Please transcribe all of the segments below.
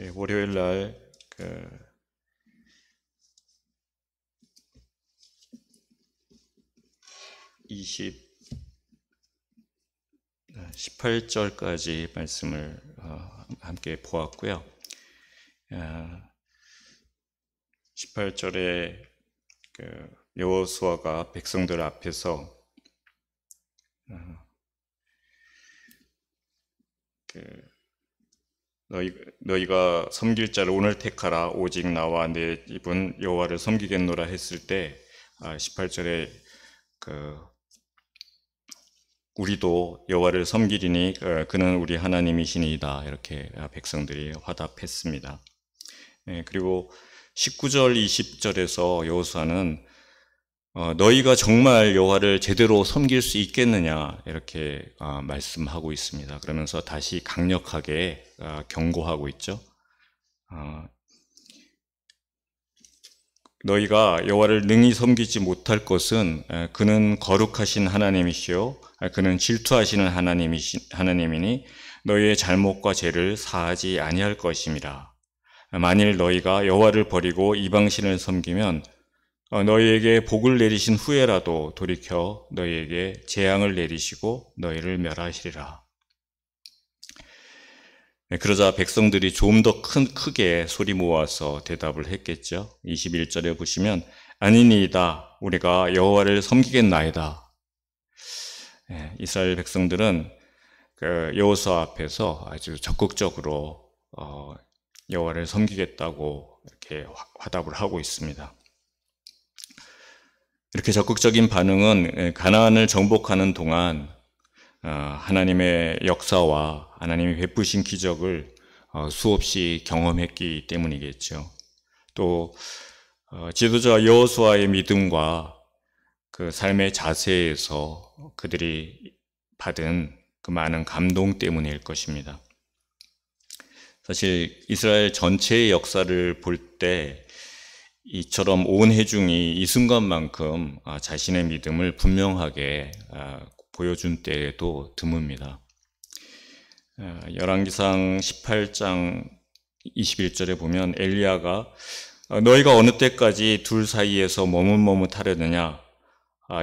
월요일 날 18절까지 말씀을 함께 보았고요. 18절에 여호수아가 백성들 앞에서 너희가 섬길 자를 오늘 택하라. 오직 나와 내 입은 여호와를 섬기겠노라 했을 때 18절에 우리도 여호와를 섬기리니 그는 우리 하나님이시니이다. 이렇게 백성들이 화답했습니다. 그리고 19절 20절에서 여호수아는 너희가 정말 여호와를 제대로 섬길 수 있겠느냐 이렇게 말씀하고 있습니다. 그러면서 다시 강력하게 경고하고 있죠. 너희가 여호와를 능히 섬기지 못할 것은 그는 거룩하신 하나님이시요 그는 질투하시는 하나님이니 너희의 잘못과 죄를 사하지 아니할 것임이라. 만일 너희가 여호와를 버리고 이방신을 섬기면 너희에게 복을 내리신 후에라도 돌이켜 너희에게 재앙을 내리시고 너희를 멸하시리라. 그러자 백성들이 좀 더 크게 소리 모아서 대답을 했겠죠. 21절에 보시면 아니니이다. 우리가 여호와를 섬기겠나이다. 이스라엘 백성들은 여호수아 앞에서 아주 적극적으로 여호와를 섬기겠다고 이렇게 화답을 하고 있습니다. 이렇게 적극적인 반응은 가나안을 정복하는 동안 하나님의 역사와 하나님이 베푸신 기적을 수없이 경험했기 때문이겠죠. 또 지도자 여호수아의 믿음과 그 삶의 자세에서 그들이 받은 그 많은 감동 때문일 것입니다. 사실 이스라엘 전체의 역사를 볼 때 이처럼 온 회중이 이 순간만큼 자신의 믿음을 분명하게 보여준 때에도 드뭅니다. 열왕기상 18장 21절에 보면 엘리야가 너희가 어느 때까지 둘 사이에서 머뭇머뭇하려느냐.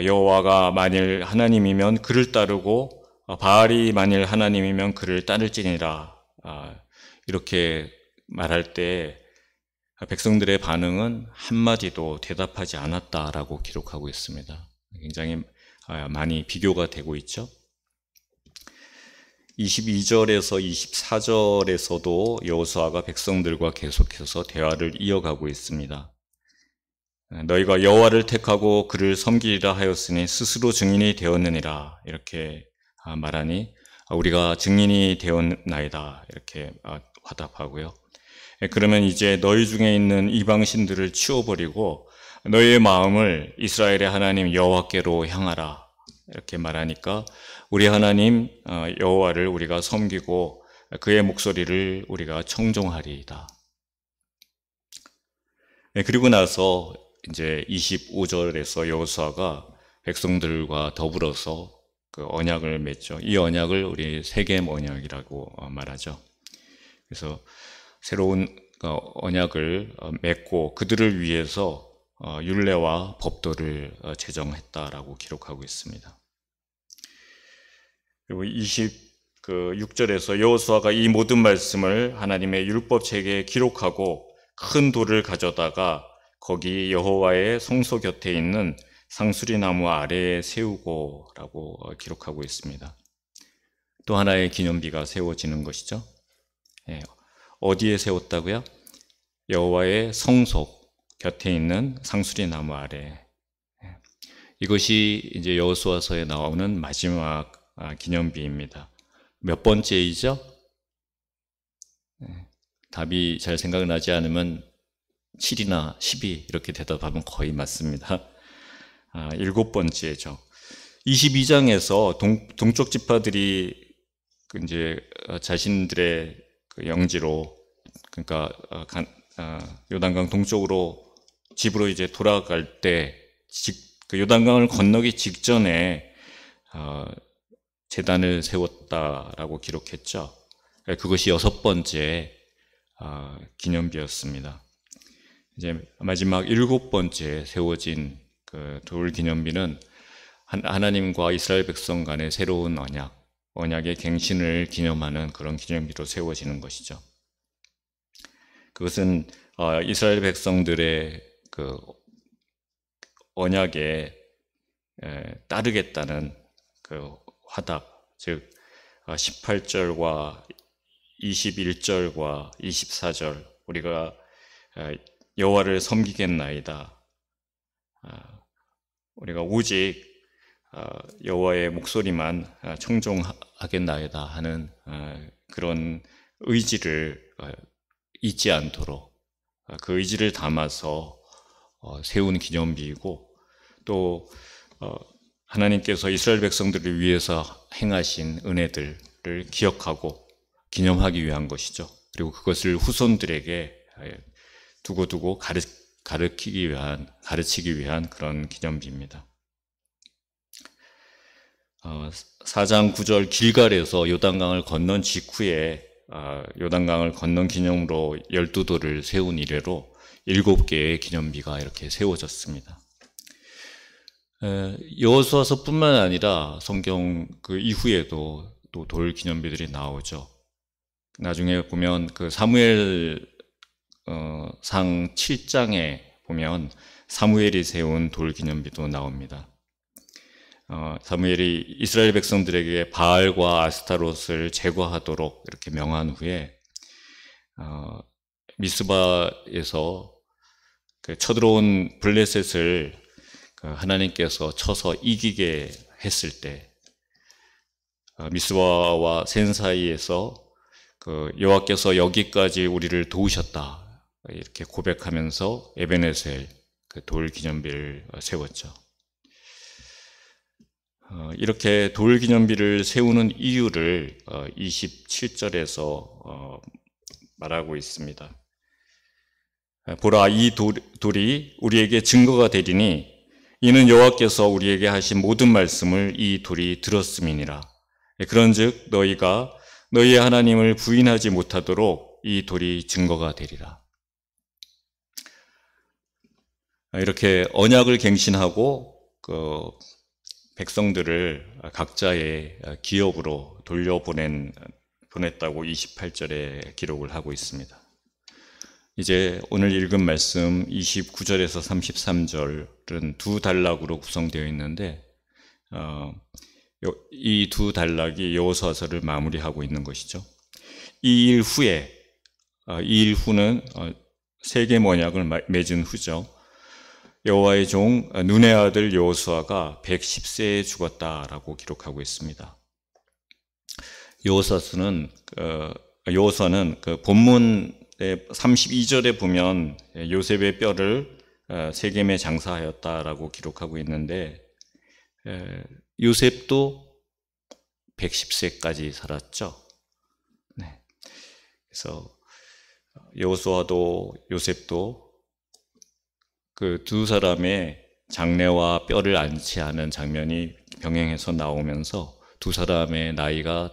여호와가 만일 하나님이면 그를 따르고 바알이 만일 하나님이면 그를 따를지니라. 이렇게 말할 때 백성들의 반응은 한마디도 대답하지 않았다라고 기록하고 있습니다. 굉장히 많이 비교가 되고 있죠. 22절에서 24절에서도 여호수아가 백성들과 계속해서 대화를 이어가고 있습니다. 너희가 여호와를 택하고 그를 섬기리라 하였으니 스스로 증인이 되었느니라. 이렇게 말하니 우리가 증인이 되었나이다. 이렇게 화답하고요. 그러면 이제 너희 중에 있는 이방신들을 치워버리고 너희의 마음을 이스라엘의 하나님 여호와께로 향하라. 이렇게 말하니까 우리 하나님 여호와를 우리가 섬기고 그의 목소리를 우리가 청종하리이다. 그리고 나서 이제 25절에서 여호수아가 백성들과 더불어서 그 언약을 맺죠. 이 언약을 우리 세겜 언약이라고 말하죠. 그래서 새로운 언약을 맺고 그들을 위해서 율례와 법도를 제정했다라고 기록하고 있습니다. 그리고 26절에서 여호수아가 이 모든 말씀을 하나님의 율법 책에 기록하고 큰 돌을 가져다가 거기 여호와의 성소 곁에 있는 상수리 나무 아래에 세우고라고 기록하고 있습니다. 또 하나의 기념비가 세워지는 것이죠. 어디에 세웠다고요? 여호와의 성소 곁에 있는 상수리 나무 아래. 이것이 이제 여호수아서에 나오는 마지막 기념비입니다. 몇 번째이죠? 답이 잘 생각나지 않으면 7이나 12 이렇게 대답하면 거의 맞습니다. 7번째죠. 22장에서 동쪽 지파들이 이제 자신들의 영지로, 그러니까 요단강 동쪽으로 집으로 이제 돌아갈 때 그 요단강을 건너기 직전에 제단을 세웠다라고 기록했죠. 그것이 6번째 기념비였습니다. 이제 마지막 7번째 세워진 그 돌 기념비는 하나님과 이스라엘 백성 간의 새로운 언약의 갱신을 기념하는 그런 기념비로 세워지는 것이죠. 그것은 이스라엘 백성들의 그 언약에 따르겠다는 그 화답, 즉 18절과 21절과 24절 우리가 여호와를 섬기겠나이다. 우리가 오직 여호와의 목소리만 청종하겠나이다 하는 그런 의지를 잊지 않도록 그 의지를 담아서 세운 기념비이고, 또 하나님께서 이스라엘 백성들을 위해서 행하신 은혜들을 기억하고 기념하기 위한 것이죠. 그리고 그것을 후손들에게 두고두고 가르치기 위한 그런 기념비입니다. 4장 9절 길갈에서 요단강을 건넌 직후에 요단강을 건넌 기념으로 12돌을 세운 이래로 7개의 기념비가 이렇게 세워졌습니다. 여호수아서뿐만 아니라 성경 그 이후에도 또 돌 기념비들이 나오죠. 나중에 보면 그 사무엘 상 7장에 보면 사무엘이 세운 돌 기념비도 나옵니다. 사무엘이 이스라엘 백성들에게 바알과 아스타롯을 제거하도록 이렇게 명한 후에 미스바에서 그 쳐들어온 블레셋을 하나님께서 쳐서 이기게 했을 때 미스바와 센 사이에서 그 여호와께서 여기까지 우리를 도우셨다 이렇게 고백하면서 에베네셀 그 돌 기념비를 세웠죠. 이렇게 돌 기념비를 세우는 이유를 27절에서 말하고 있습니다. 보라, 이 돌이 우리에게 증거가 되리니 이는 여호와께서 우리에게 하신 모든 말씀을 이 돌이 들었음이니라. 그런즉 너희가 너희의 하나님을 부인하지 못하도록 이 돌이 증거가 되리라. 이렇게 언약을 갱신하고 그 백성들을 각자의 기업으로 돌려보냈다고 28절에 기록을 하고 있습니다. 이제 오늘 읽은 말씀 29절에서 33절은 두 단락으로 구성되어 있는데 이 두 단락이 여호수아서를 마무리하고 있는 것이죠. 이 일 후는 세겜 언약을 맺은 후죠. 여호와의 종 눈의 아들 여호수아가 110세에 죽었다라고 기록하고 있습니다. 여호수아는 그 본문의 32절에 보면 요셉의 뼈를 세겜에 장사하였다라고 기록하고 있는데 요셉도 110세까지 살았죠. 네. 그래서 여호수아도 요셉도 그 두 사람의 장래와 뼈를 안치하는 장면이 병행해서 나오면서 두 사람의 나이가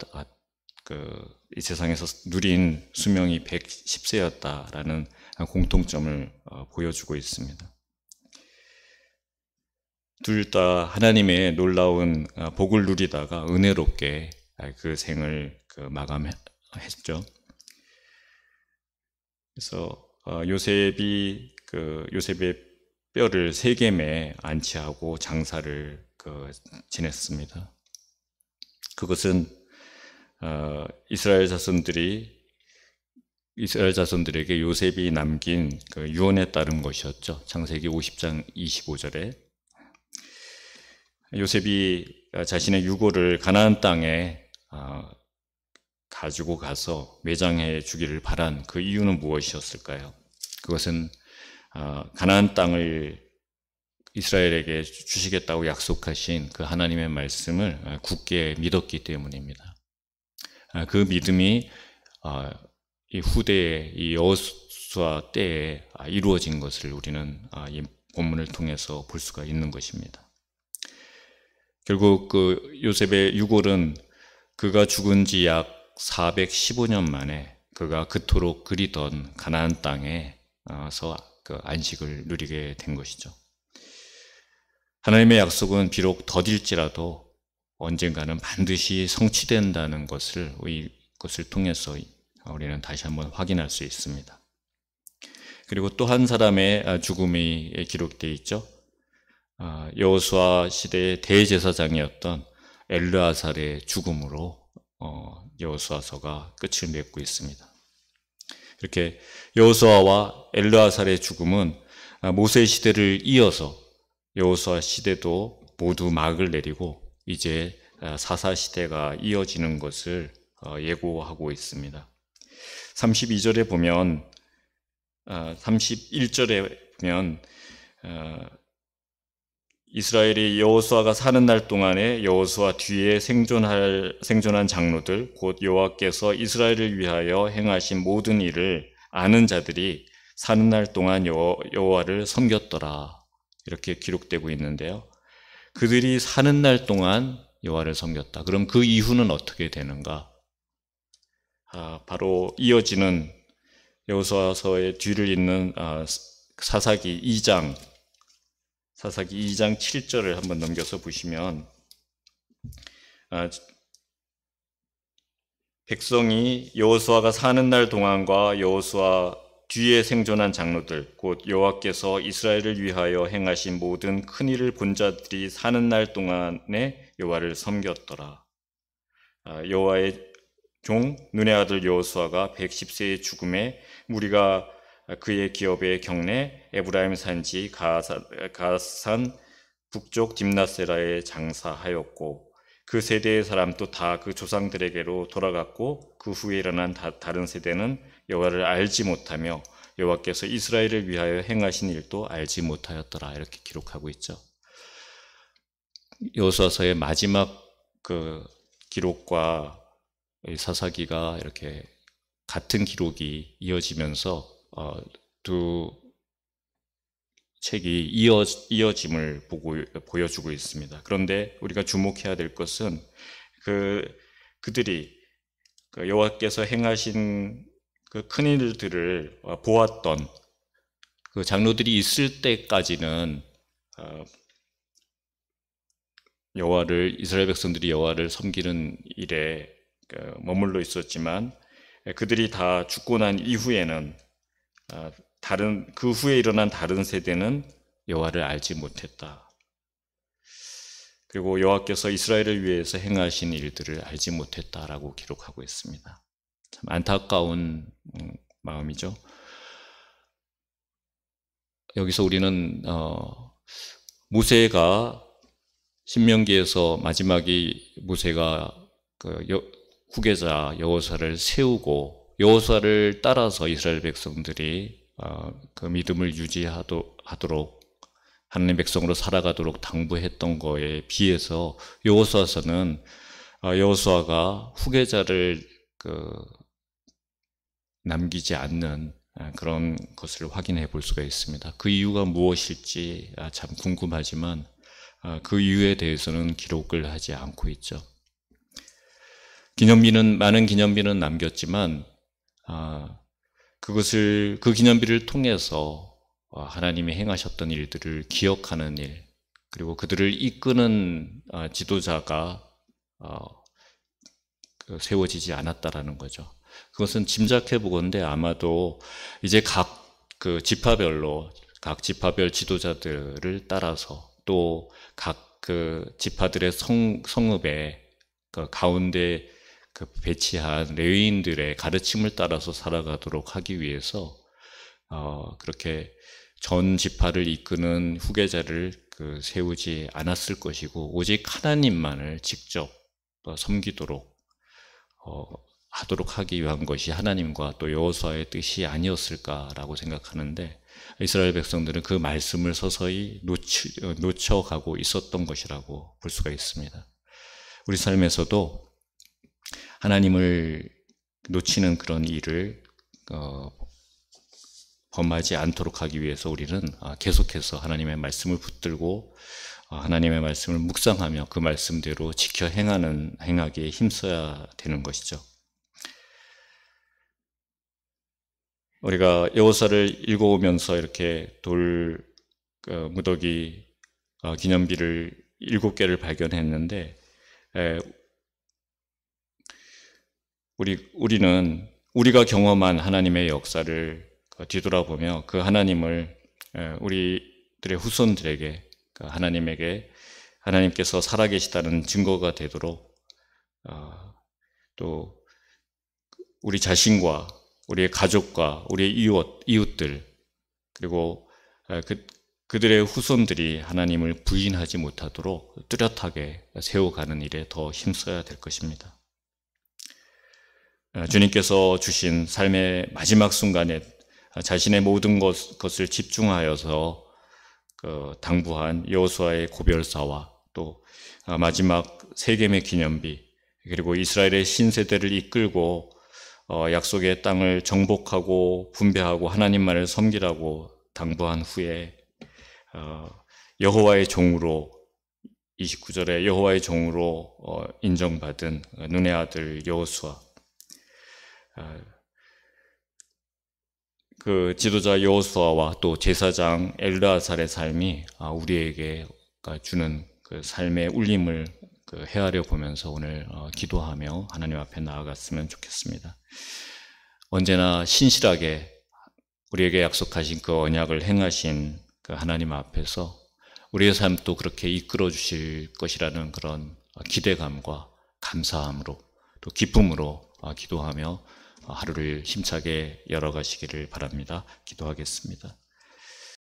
이 세상에서 누린 수명이 110세였다라는 공통점을 보여주고 있습니다. 둘 다 하나님의 놀라운 복을 누리다가 은혜롭게 그 생을 마감했죠. 그래서 요셉의 뼈를 세겜에 안치하고 장사를 지냈습니다. 그것은 이스라엘 자손들에게 요셉이 남긴 그 유언에 따른 것이었죠. 창세기 50장 25절에 요셉이 자신의 유고를 가나안 땅에 가지고 가서 매장해 주기를 바란 그 이유는 무엇이었을까요? 그것은 가나안 땅을 이스라엘에게 주시겠다고 약속하신 그 하나님의 말씀을 굳게 믿었기 때문입니다. 그 믿음이 이 후대의 이 여호수아 때에 이루어진 것을 우리는 이 본문을 통해서 볼 수가 있는 것입니다. 결국 그 요셉의 유골은 그가 죽은 지 약 415년 만에 그가 그토록 그리던 가나안 땅에서 그 안식을 누리게 된 것이죠. 하나님의 약속은 비록 더딜지라도 언젠가는 반드시 성취된다는 것을 이것을 통해서 우리는 다시 한번 확인할 수 있습니다. 그리고 또 한 사람의 죽음이 기록되어 있죠. 여호수아 시대의 대제사장이었던 엘르아살의 죽음으로 여호수아서가 끝을 맺고 있습니다. 이렇게 여호수아와 엘르아살의 죽음은 모세 시대를 이어서 여호수아 시대도 모두 막을 내리고 이제 사사 시대가 이어지는 것을 예고하고 있습니다. 32절에 보면 31절에 보면 이스라엘이 여호수아가 사는 날 동안에 여호수아 뒤에 생존한 장로들 곧 여호와께서 이스라엘을 위하여 행하신 모든 일을 아는 자들이 사는 날 동안 여호와를 섬겼더라 이렇게 기록되고 있는데요. 그들이 사는 날 동안 여호와를 섬겼다. 그럼 그 이후는 어떻게 되는가? 바로 이어지는 여호수아서의 뒤를 잇는 사사기 2장 7절을 한번 넘겨서 보시면 백성이 여호수아가 사는 날 동안과 여호수아 뒤에 생존한 장로들 곧 여호와께서 이스라엘을 위하여 행하신 모든 큰 일을 본 자들이 사는 날 동안에 여호와를 섬겼더라. 여호와의 종 눈의 아들 여호수아가 110세의 죽음에 무리가 그의 기업의 경내 에브라임 산지 가산 북쪽 딥나세라에 장사하였고 그 세대의 사람도 다 그 조상들에게로 돌아갔고 그 후에 일어난 다른 세대는 여호와를 알지 못하며 여호와께서 이스라엘을 위하여 행하신 일도 알지 못하였더라 이렇게 기록하고 있죠. 여호수아서의 마지막 그 기록과 사사기가 이렇게 같은 기록이 이어지면서 두 책이 이어짐을 보여주고 있습니다. 그런데 우리가 주목해야 될 것은 그들이 여호와께서 행하신 그 큰 일들을 보았던 그 장로들이 있을 때까지는 이스라엘 백성들이 여호와를 섬기는 일에 머물러 있었지만 그들이 다 죽고 난 이후에는 그 후에 일어난 다른 세대는 여호와를 알지 못했다. 그리고 여호와께서 이스라엘을 위해서 행하신 일들을 알지 못했다라고 기록하고 있습니다. 참 안타까운 마음이죠. 여기서 우리는 모세가 신명기에서 마지막이 모세가 후계자 여호수아를 세우고 여호수아를 따라서 이스라엘 백성들이 그 믿음을 유지하도록 하나님의 백성으로 살아가도록 당부했던 거에 비해서 여호수아서는 여호수아가 후계자를 남기지 않는 그런 것을 확인해 볼 수가 있습니다. 그 이유가 무엇일지 참 궁금하지만 그 이유에 대해서는 기록을 하지 않고 있죠. 많은 기념비는 남겼지만 그 기념비를 통해서 하나님이 행하셨던 일들을 기억하는 일, 그리고 그들을 이끄는 지도자가 세워지지 않았다라는 거죠. 그것은 짐작해 보건대 아마도 이제 각 지파별 지도자들을 따라서 또 각 그 지파들의 성읍에 그 가운데 배치한 레위인들의 가르침을 따라서 살아가도록 하기 위해서 그렇게 전 지파를 이끄는 후계자를 세우지 않았을 것이고 오직 하나님만을 직접 섬기도록 하도록 하기 위한 것이 하나님과 또 여호수아의 뜻이 아니었을까라고 생각하는데 이스라엘 백성들은 그 말씀을 서서히 놓쳐가고 있었던 것이라고 볼 수가 있습니다. 우리 삶에서도 하나님을 놓치는 그런 일을 범하지 않도록 하기 위해서 우리는 계속해서 하나님의 말씀을 붙들고 하나님의 말씀을 묵상하며 그 말씀대로 지켜 행하기에 힘써야 되는 것이죠. 우리가 여호수아를 읽어오면서 이렇게 돌 무더기 기념비를 7개를 발견했는데, 우리는 우리가 경험한 하나님의 역사를 뒤돌아보며 그 하나님을 우리들의 후손들에게, 하나님께서 살아계시다는 증거가 되도록, 또 우리 자신과 우리의 가족과 우리의 이웃들, 그리고 그들의 후손들이 하나님을 부인하지 못하도록 뚜렷하게 세워가는 일에 더 힘써야 될 것입니다. 주님께서 주신 삶의 마지막 순간에 자신의 모든 것을 집중하여서 당부한 여호수아의 고별사와 또 마지막 세겜의 기념비, 그리고 이스라엘의 신세대를 이끌고 약속의 땅을 정복하고 분배하고 하나님만을 섬기라고 당부한 후에 여호와의 종으로, 29절에 여호와의 종으로 인정받은 눈의 아들 여호수아, 그 지도자 여호수아와 또 제사장 엘르아살의 삶이 우리에게 주는 그 삶의 울림을 헤아려 보면서 오늘 기도하며 하나님 앞에 나아갔으면 좋겠습니다. 언제나 신실하게 우리에게 약속하신 그 언약을 행하신 그 하나님 앞에서 우리의 삶도 그렇게 이끌어 주실 것이라는 그런 기대감과 감사함으로 또 기쁨으로 기도하며 하루를 힘차게 열어가시기를 바랍니다. 기도하겠습니다.